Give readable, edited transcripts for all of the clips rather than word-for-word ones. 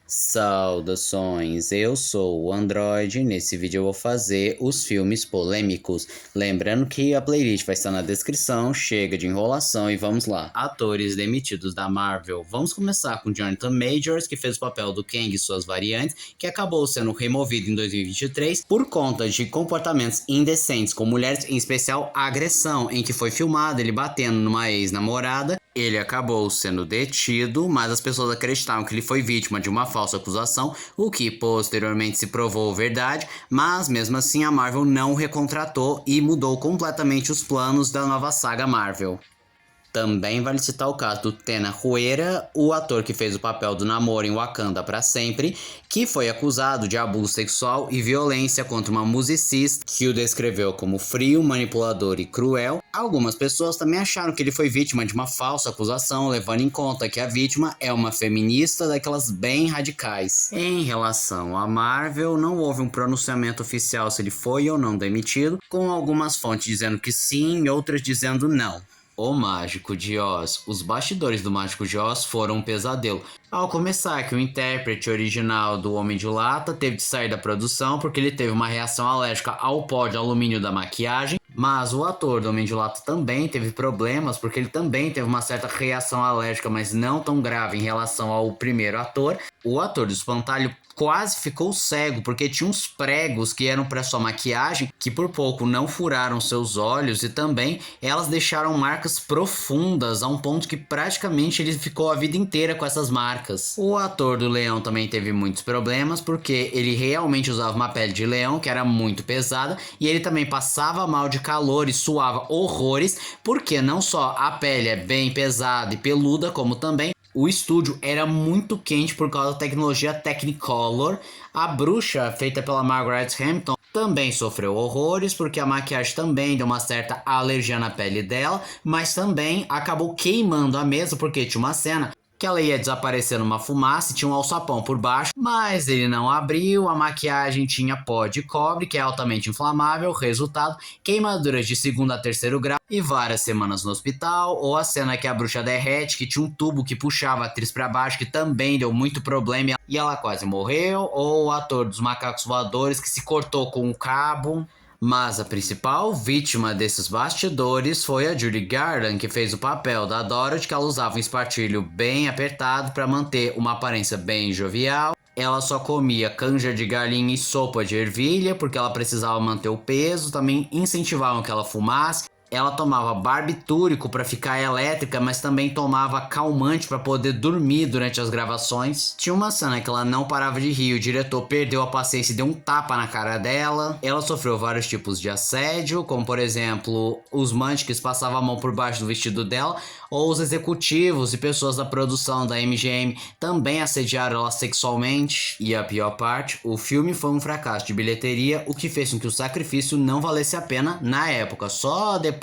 Saudações, eu sou o Android e nesse vídeo eu vou fazer os filmes polêmicos. Lembrando que a playlist vai estar na descrição, chega de enrolação e vamos lá. Atores demitidos da Marvel. Vamos começar com Jonathan Majors, que fez o papel do Kang e suas variantes, que acabou sendo removido em 2023 por conta de comportamentos indecentes com mulheres, em especial agressão, em que foi filmado ele batendo numa ex-namorada. Ele acabou sendo detido, mas as pessoas acreditavam que ele foi vítima de uma falsa acusação, o que posteriormente se provou verdade, mas mesmo assim a Marvel não o recontratou e mudou completamente os planos da nova saga Marvel. Também vale citar o caso do Tena Huera, o ator que fez o papel do Namor em Wakanda para Sempre, que foi acusado de abuso sexual e violência contra uma musicista que o descreveu como frio, manipulador e cruel. Algumas pessoas também acharam que ele foi vítima de uma falsa acusação, levando em conta que a vítima é uma feminista daquelas bem radicais. Em relação à Marvel, não houve um pronunciamento oficial se ele foi ou não demitido, com algumas fontes dizendo que sim e outras dizendo não. O Mágico de Oz. Os bastidores do Mágico de Oz foram um pesadelo. Ao começar que o intérprete original do Homem de Lata teve de sair da produção porque ele teve uma reação alérgica ao pó de alumínio da maquiagem, mas o ator do Homem de Lata também teve problemas porque ele também teve uma certa reação alérgica, mas não tão grave em relação ao primeiro ator. O ator do Espantalho quase ficou cego porque tinha uns pregos que eram para sua maquiagem que por pouco não furaram seus olhos e também elas deixaram marcas profundas a um ponto que praticamente ele ficou a vida inteira com essas marcas. O ator do Leão também teve muitos problemas porque ele realmente usava uma pele de leão que era muito pesada e ele também passava mal de calor e suava horrores porque não só a pele é bem pesada e peluda, como também o estúdio era muito quente por causa da tecnologia Technicolor. A bruxa, feita pela Margaret Hamilton, também sofreu horrores porque a maquiagem também deu uma certa alergia na pele dela, mas também acabou queimando a mesa porque tinha uma cena que ela ia desaparecer numa fumaça e tinha um alçapão por baixo, mas ele não abriu, a maquiagem tinha pó de cobre, que é altamente inflamável, resultado, queimaduras de 2º a 3º grau e várias semanas no hospital, ou a cena que a bruxa derrete, que tinha um tubo que puxava a atriz para baixo, que também deu muito problema e ela quase morreu, ou o ator dos macacos voadores que se cortou com um cabo. Mas a principal vítima desses bastidores foi a Judy Garland, que fez o papel da Dorothy, que ela usava um espartilho bem apertado para manter uma aparência bem jovial. Ela só comia canja de galinha e sopa de ervilha porque ela precisava manter o peso, também incentivavam que ela fumasse. Ela tomava barbitúrico para ficar elétrica, mas também tomava calmante para poder dormir durante as gravações. Tinha uma cena que ela não parava de rir, o diretor perdeu a paciência e deu um tapa na cara dela. Ela sofreu vários tipos de assédio, como por exemplo, os mantiques passavam a mão por baixo do vestido dela, ou os executivos e pessoas da produção da MGM também assediaram ela sexualmente. E a pior parte, o filme foi um fracasso de bilheteria, o que fez com que o sacrifício não valesse a pena na época. Só depois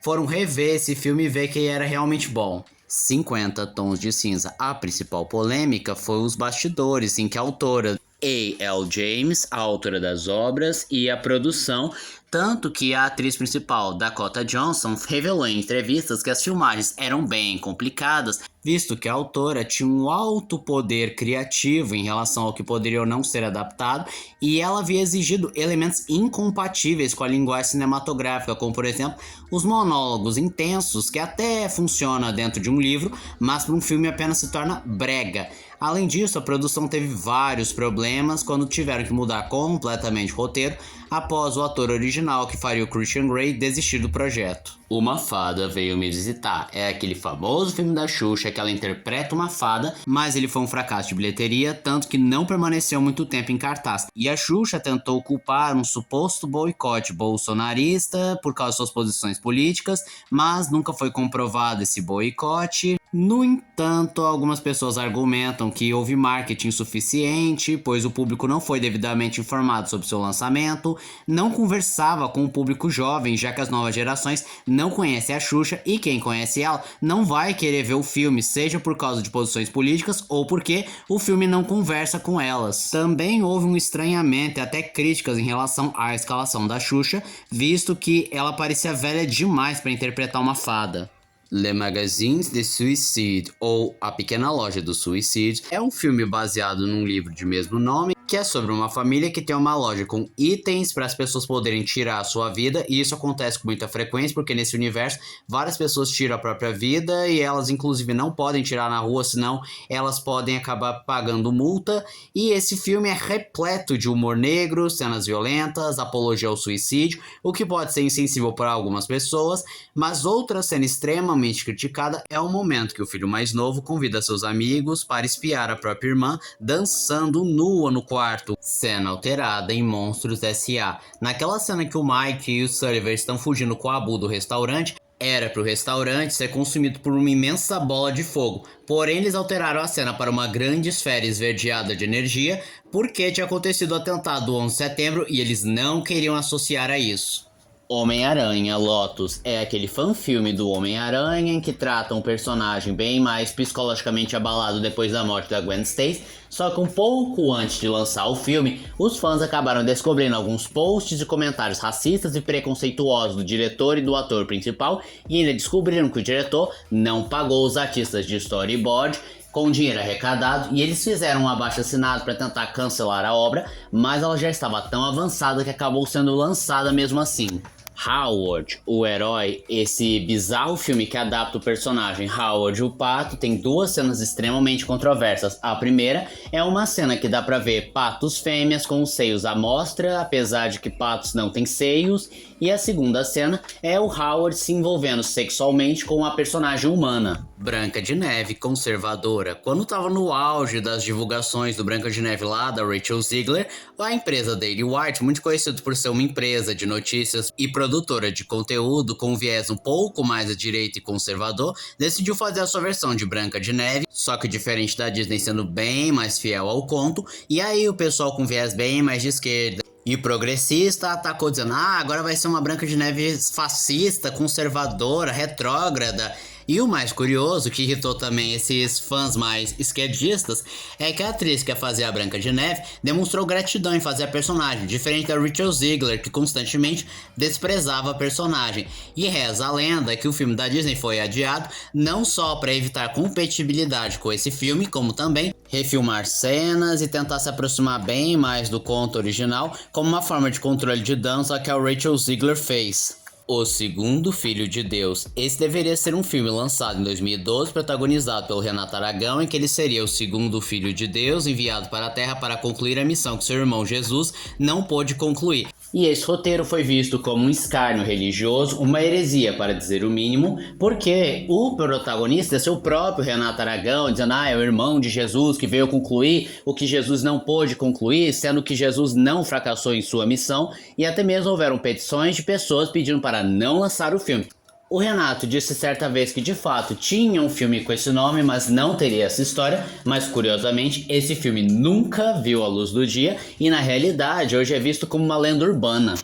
foram rever esse filme e ver que era realmente bom. 50 Tons de Cinza. A principal polêmica foi os bastidores, em que a autora A.L. James, a autora das obras e a produção, tanto que a atriz principal, Dakota Johnson, revelou em entrevistas que as filmagens eram bem complicadas, visto que a autora tinha um alto poder criativo em relação ao que poderia ou não ser adaptado, e ela havia exigido elementos incompatíveis com a linguagem cinematográfica, como por exemplo, os monólogos intensos, que até funciona dentro de um livro, mas para um filme apenas se torna brega. Além disso, a produção teve vários problemas quando tiveram que mudar completamente o roteiro após o ator original que faria o Christian Grey desistir do projeto. Uma Fada Veio Me Visitar é aquele famoso filme da Xuxa que ela interpreta uma fada, mas ele foi um fracasso de bilheteria, tanto que não permaneceu muito tempo em cartaz. E a Xuxa tentou culpar um suposto boicote bolsonarista por causa de suas posições políticas, mas nunca foi comprovado esse boicote. No entanto, algumas pessoas argumentam que houve marketing suficiente, pois o público não foi devidamente informado sobre seu lançamento, não conversava com o público jovem, já que as novas gerações não conhecem a Xuxa e quem conhece ela não vai querer ver o filme, seja por causa de posições políticas ou porque o filme não conversa com elas. Também houve um estranhamento e até críticas em relação à escalação da Xuxa, visto que ela parecia velha demais para interpretar uma fada. Le Magazine de Suicide, ou A Pequena Loja do Suicídio, é um filme baseado num livro de mesmo nome, que é sobre uma família que tem uma loja com itens para as pessoas poderem tirar a sua vida, e isso acontece com muita frequência, porque nesse universo várias pessoas tiram a própria vida e elas inclusive não podem tirar na rua, senão elas podem acabar pagando multa. E esse filme é repleto de humor negro, cenas violentas, apologia ao suicídio, o que pode ser insensível para algumas pessoas, mas outra cena extremamente criticada é o momento que o filho mais novo convida seus amigos para espiar a própria irmã dançando nua no quarto. Cena alterada em Monstros S.A. Naquela cena que o Mike e o Sullivan estão fugindo com a Abu do restaurante, era para o restaurante ser consumido por uma imensa bola de fogo, porém eles alteraram a cena para uma grande esfera esverdeada de energia porque tinha acontecido o atentado do 11 de setembro e eles não queriam associar a isso. Homem-Aranha Lotus é aquele fã-filme do Homem-Aranha em que trata um personagem bem mais psicologicamente abalado depois da morte da Gwen Stacy, só que um pouco antes de lançar o filme, os fãs acabaram descobrindo alguns posts e comentários racistas e preconceituosos do diretor e do ator principal, e ainda descobriram que o diretor não pagou os artistas de storyboard com dinheiro arrecadado, e eles fizeram um abaixo-assinado para tentar cancelar a obra, mas ela já estava tão avançada que acabou sendo lançada mesmo assim. Howard, o herói, esse bizarro filme que adapta o personagem Howard o Pato, tem duas cenas extremamente controversas. A primeira é uma cena que dá pra ver patos fêmeas com os seios à mostra, apesar de que patos não têm seios, e a segunda cena é o Howard se envolvendo sexualmente com uma personagem humana. Branca de Neve, conservadora. Quando estava no auge das divulgações do Branca de Neve lá, da Rachel Ziegler, a empresa Daily White, muito conhecida por ser uma empresa de notícias e produtora de conteúdo com viés um pouco mais à direita e conservador, decidiu fazer a sua versão de Branca de Neve, só que diferente da Disney, sendo bem mais fiel ao conto, e aí o pessoal com viés bem mais de esquerda e progressista atacou dizendo: agora vai ser uma Branca de Neve fascista, conservadora, retrógrada. E o mais curioso, que irritou também esses fãs mais esquerdistas, é que a atriz que ia fazer a Branca de Neve demonstrou gratidão em fazer a personagem, diferente da Rachel Ziegler, que constantemente desprezava a personagem. E reza a lenda que o filme da Disney foi adiado não só para evitar compatibilidade com esse filme, como também refilmar cenas e tentar se aproximar bem mais do conto original, como uma forma de controle de dança que a Rachel Ziegler fez. O Segundo Filho de Deus. Esse deveria ser um filme lançado em 2012, protagonizado pelo Renato Aragão, em que ele seria o segundo filho de Deus, enviado para a Terra para concluir a missão que seu irmão Jesus não pôde concluir. E esse roteiro foi visto como um escárnio religioso, uma heresia para dizer o mínimo, porque o protagonista é seu próprio Renato Aragão, dizendo é o irmão de Jesus que veio concluir o que Jesus não pôde concluir, sendo que Jesus não fracassou em sua missão, e até mesmo houveram petições de pessoas pedindo para não lançar o filme. O Renato disse certa vez que de fato tinha um filme com esse nome, mas não teria essa história, mas curiosamente esse filme nunca viu a luz do dia e na realidade hoje é visto como uma lenda urbana.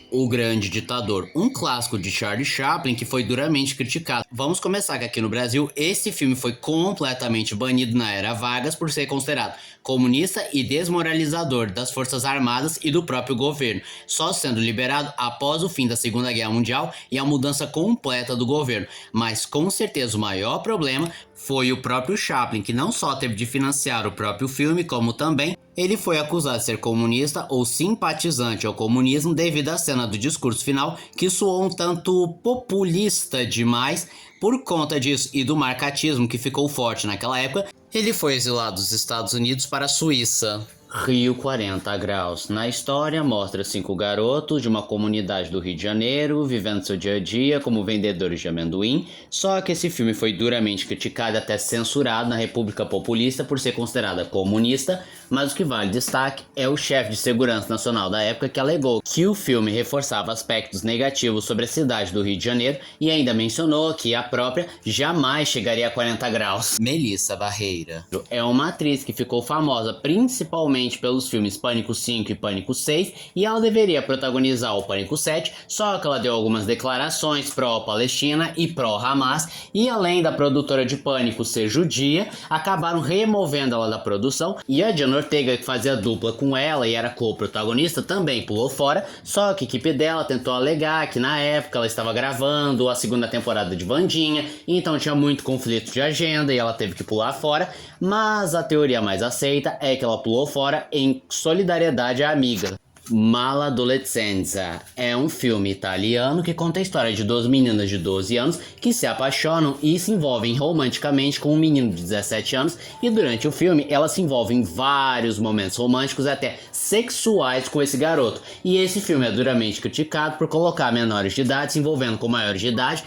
O Grande Ditador, um clássico de Charlie Chaplin que foi duramente criticado. Vamos começar que aqui no Brasil esse filme foi completamente banido na era Vargas por ser considerado comunista e desmoralizador das Forças Armadas e do próprio governo, só sendo liberado após o fim da Segunda Guerra Mundial e a mudança completa do governo. Mas com certeza o maior problema foi o próprio Chaplin, que não só teve de financiar o próprio filme, como também ele foi acusado de ser comunista ou simpatizante ao comunismo devido à cena do discurso final, que soou um tanto populista demais. Por conta disso e do marcatismo que ficou forte naquela época, ele foi exilado dos Estados Unidos para a Suíça. Rio 40 Graus. Na história, mostra 5 garotos de uma comunidade do Rio de Janeiro vivendo seu dia a dia como vendedores de amendoim, só que esse filme foi duramente criticado e até censurado na República Populista por ser considerada comunista, mas o que vale destaque é o chefe de segurança nacional da época que alegou que o filme reforçava aspectos negativos sobre a cidade do Rio de Janeiro e ainda mencionou que a própria jamais chegaria a 40 graus. Melissa Barreira é uma atriz que ficou famosa principalmente justamente pelos filmes Pânico 5 e Pânico 6, e ela deveria protagonizar o Pânico 7, só que ela deu algumas declarações pró-Palestina e pró-Hamas, e além da produtora de Pânico ser judia, acabaram removendo ela da produção, e a Diana Ortega, que fazia dupla com ela e era co-protagonista, também pulou fora, só que a equipe dela tentou alegar que na época ela estava gravando a segunda temporada de Wandinha, então tinha muito conflito de agenda e ela teve que pular fora, mas a teoria mais aceita é que ela pulou fora em solidariedade à amiga. Maladolescenza é um filme italiano que conta a história de duas meninas de 12 anos que se apaixonam e se envolvem romanticamente com um menino de 17 anos, e durante o filme elas se envolvem em vários momentos românticos até sexuais com esse garoto. E esse filme é duramente criticado por colocar menores de idade se envolvendo com maiores de idade,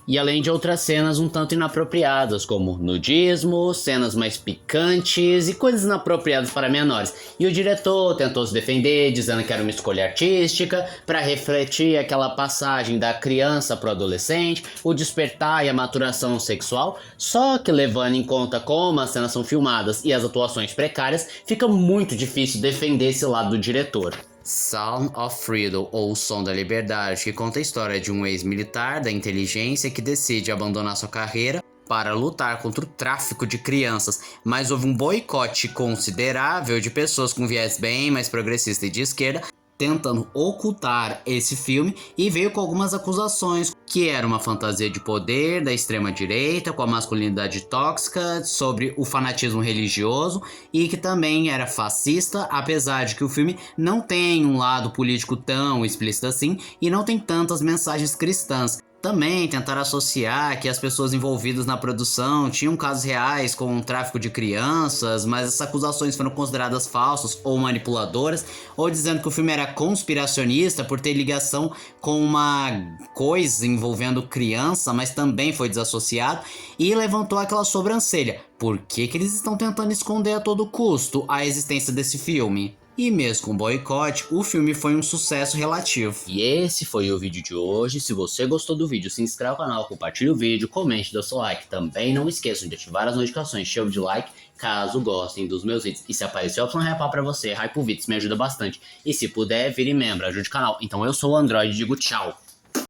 e além de outras cenas um tanto inapropriadas, como nudismo, cenas mais picantes e coisas inapropriadas para menores. E o diretor tentou se defender, dizendo que era uma escolha artística, para refletir aquela passagem da criança para o adolescente, o despertar e a maturação sexual, só que levando em conta como as cenas são filmadas e as atuações precárias, fica muito difícil defender esse lado do diretor. Sound of Freedom, ou O Som da Liberdade, que conta a história de um ex-militar da inteligência que decide abandonar sua carreira para lutar contra o tráfico de crianças, mas houve um boicote considerável de pessoas com viés bem mais progressista e de esquerda, tentando ocultar esse filme, e veio com algumas acusações que era uma fantasia de poder da extrema-direita com a masculinidade tóxica, sobre o fanatismo religioso, e que também era fascista, apesar de que o filme não tem um lado político tão explícito assim e não tem tantas mensagens cristãs. Também tentaram associar que as pessoas envolvidas na produção tinham casos reais com o tráfico de crianças, mas essas acusações foram consideradas falsas ou manipuladoras, ou dizendo que o filme era conspiracionista por ter ligação com uma coisa envolvendo criança, mas também foi desassociado, e levantou aquela sobrancelha. Por que eles estão tentando esconder a todo custo a existência desse filme? E mesmo com boicote, o filme foi um sucesso relativo. E esse foi o vídeo de hoje. Se você gostou do vídeo, se inscreva no canal, compartilhe o vídeo, comente, dê o seu like. Também não esqueçam de ativar as notificações, chave de like, caso gostem dos meus vídeos. E se aparecer a opção hypar pra você, hype o vídeo, me ajuda bastante. E se puder, vire membro, ajude o canal. Então eu sou o Android e digo tchau.